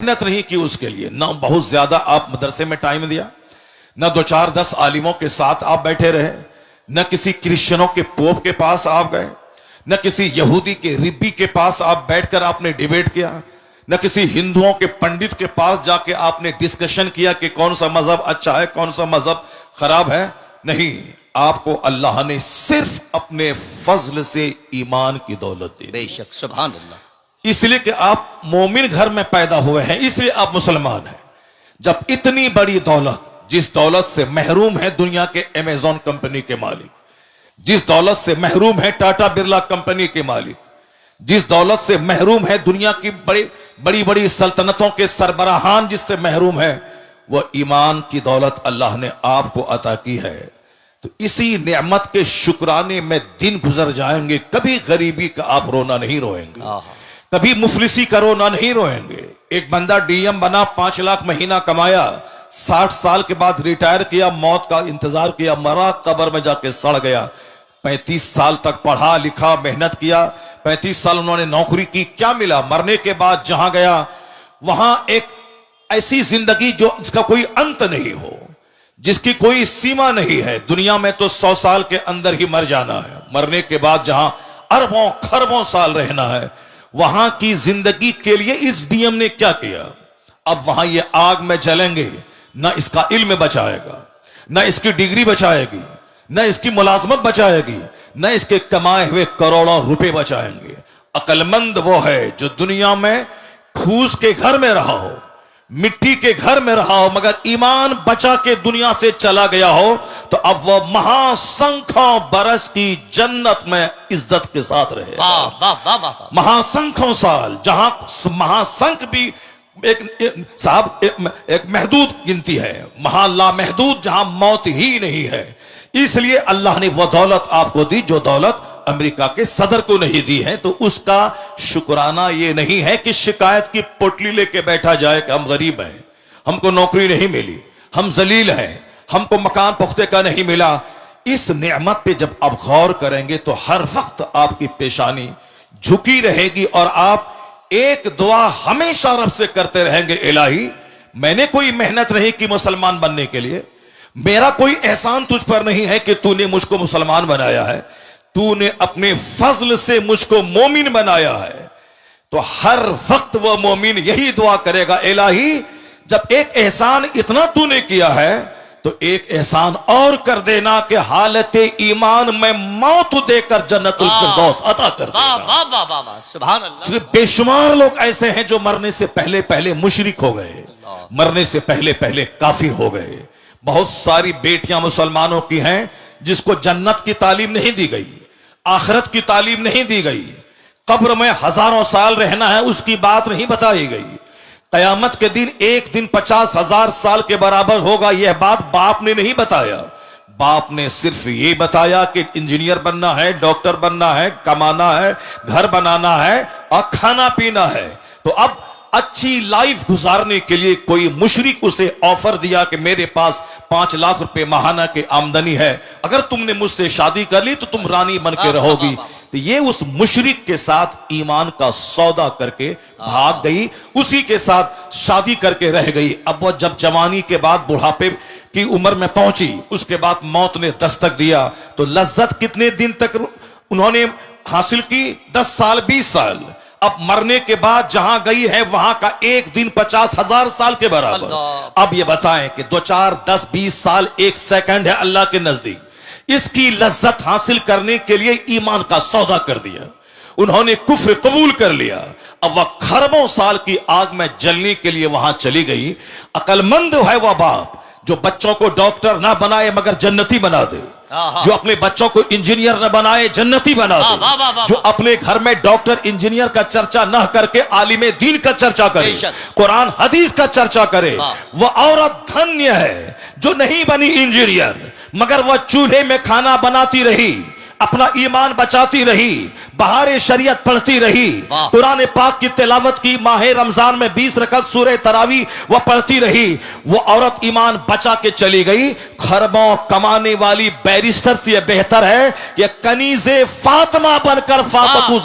मेहनत नहीं की उसके लिए, ना बहुत ज्यादा आप मदरसे में टाइम दिया, न 2-4-10 आलिमों के साथ आप बैठे रहे, न किसी क्रिश्चियनों के पोप के पास आप गए, न किसी यहूदी के रिब्बी के पास आप बैठकर आपने डिबेट किया, न किसी हिंदुओं के पंडित के पास जाके आपने डिस्कशन किया कि कौन सा मजहब अच्छा है, कौन सा मजहब खराब है। नहीं, आपको अल्लाह ने सिर्फ अपने फजल से ईमान की दौलत दी। बेशक, सुभान अल्लाह। इसलिए कि आप मोमिन घर में पैदा हुए हैं, इसलिए आप मुसलमान हैं। जब इतनी बड़ी दौलत, जिस दौलत से महरूम है दुनिया के अमेजॉन कंपनी के मालिक, जिस दौलत से महरूम है टाटा बिरला कंपनी के मालिक, जिस दौलत से महरूम है दुनिया की बड़ी बड़ी सल्तनतों के सरबराहान, जिससे महरूम है, वह ईमान की दौलत अल्लाह ने आपको अता की है। तो इसी नेमत के शुक्राने में दिन गुजर जाएंगे, कभी गरीबी का आप रोना नहीं रोएंगे, कभी मुफलिसी का रोना नहीं रोएंगे। एक बंदा डीएम बना, 5 लाख महीना कमाया, 60 साल के बाद रिटायर किया, मौत का इंतजार किया, मरा, कब्र में जाके सड़ गया। 35 साल तक पढ़ा लिखा, मेहनत किया, 35 साल उन्होंने नौकरी की, क्या मिला? मरने के बाद जहां गया वहां एक ऐसी जिंदगी जो इसका कोई अंत नहीं हो, जिसकी कोई सीमा नहीं है। दुनिया में तो 100 साल के अंदर ही मर जाना है, मरने के बाद जहां अरबों खरबों साल रहना है, वहां की जिंदगी के लिए इस डीएम ने क्या किया? अब वहां ये आग में जलेंगे, ना इसका इल्म बचाएगा, ना इसकी डिग्री बचाएगी, ना इसकी मुलाजमत बचाएगी, ना इसके कमाए हुए करोड़ों रुपए बचाएंगे। अक्लमंद वो है जो दुनिया में फूस के घर में रहा हो, मिट्टी के घर में रहा हो, मगर ईमान बचा के दुनिया से चला गया हो, तो अब वो महासंख्यों बरस की जन्नत में इज्जत के साथ रहे। महासंख्यों साल, जहां महासंख भी एक महदूद गिनती है, महाला महदूद, जहां मौत ही नहीं है। इसलिए अल्लाह ने वह दौलत आपको दी जो दौलत अमेरिका के सदर को नहीं दी है। तो उसका शुक्राना यह नहीं है कि शिकायत की पोटली लेके बैठा जाए कि हम गरीब हैं, हमको नौकरी नहीं मिली, हम जलील हैं, हमको मकान पुख्ते का नहीं मिला। इस नेमत पे जब आप गौर करेंगे तो हर वक्त आपकी पेशानी झुकी रहेगी और आप एक दुआ हमेशा रब से करते रहेंगे, इलाही मैंने कोई मेहनत नहीं की मुसलमान बनने के लिए, मेरा कोई एहसान तुझ पर नहीं है कि तूने मुझको मुसलमान बनाया है, तूने अपने फजल से मुझको मोमिन बनाया है। तो हर वक्त वह मोमिन यही दुआ करेगा, इलाही जब एक एहसान इतना तूने किया है तो एक एहसान और कर देना कि हालत ईमान में मौत देकर जन्नतुल फिरदौस अता कर देना। सुभान अल्लाह। बेशुमार लोग ऐसे हैं जो मरने से पहले पहले मुशरिक हो गए, मरने से पहले पहले काफिर हो गए। बहुत सारी बेटियां मुसलमानों की हैं जिसको जन्नत की तालीम नहीं दी गई, आखिरत की तालीम नहीं दी गई, कब्र में हजारों साल रहना है उसकी बात नहीं बताई गई, कयामत के दिन एक दिन 50,000 साल के बराबर होगा, यह बात बाप ने नहीं बताया। बाप ने सिर्फ ये बताया कि इंजीनियर बनना है, डॉक्टर बनना है, कमाना है, घर बनाना है और खाना पीना है। तो अब अच्छी लाइफ गुजारने के लिए कोई मुशरिक उसे ऑफर दिया कि मेरे पास 5 लाख रुपए माहाना की आमदनी है, अगर तुमने मुझसे शादी कर ली तो तुम रानी बन के रहोगी। तो ये उस मुशरिक के साथ ईमान का सौदा करके भाग गई, उसी के साथ शादी करके रह गई। अब वो जब जवानी के बाद बुढ़ापे की उम्र में पहुंची, उसके बाद मौत ने दस्तक दिया, तो लज्जत कितने दिन तक उन्होंने हासिल की? 10 साल 20 साल। अब मरने के बाद जहां गई है वहां का एक दिन 50,000 साल के बराबर। अब ये बताएं कि 2 4 10 20 साल एक सेकंड है अल्लाह के नजदीक। इसकी लज्जत हासिल करने के लिए ईमान का सौदा कर दिया, उन्होंने कुफ्र कबूल कर लिया। अब वह खरबों साल की आग में जलने के लिए वहां चली गई। अक्लमंद है वह बाप जो बच्चों को डॉक्टर ना बनाए मगर जन्नती बना दे, जो अपने बच्चों को इंजीनियर न बनाए जन्नती बना दे, जो अपने घर में डॉक्टर इंजीनियर का चर्चा न करके आलिमे दीन का चर्चा करे, कुरान हदीस का चर्चा करे। वह औरत धन्य है जो नहीं बनी इंजीनियर मगर वह चूल्हे में खाना बनाती रही, अपना ईमान बचाती रही, बहारे शरीयत पढ़ती रही, कुरान पाक की तिलावत की, माह रमजान में 20 रकअत सूरह तरावी वह पढ़ती रही। वो औरत ईमान बचा के चली गई। खरबों कमाने वाली बैरिस्टर से बेहतर है कि कनीज़े फातिमा बनकर फातकू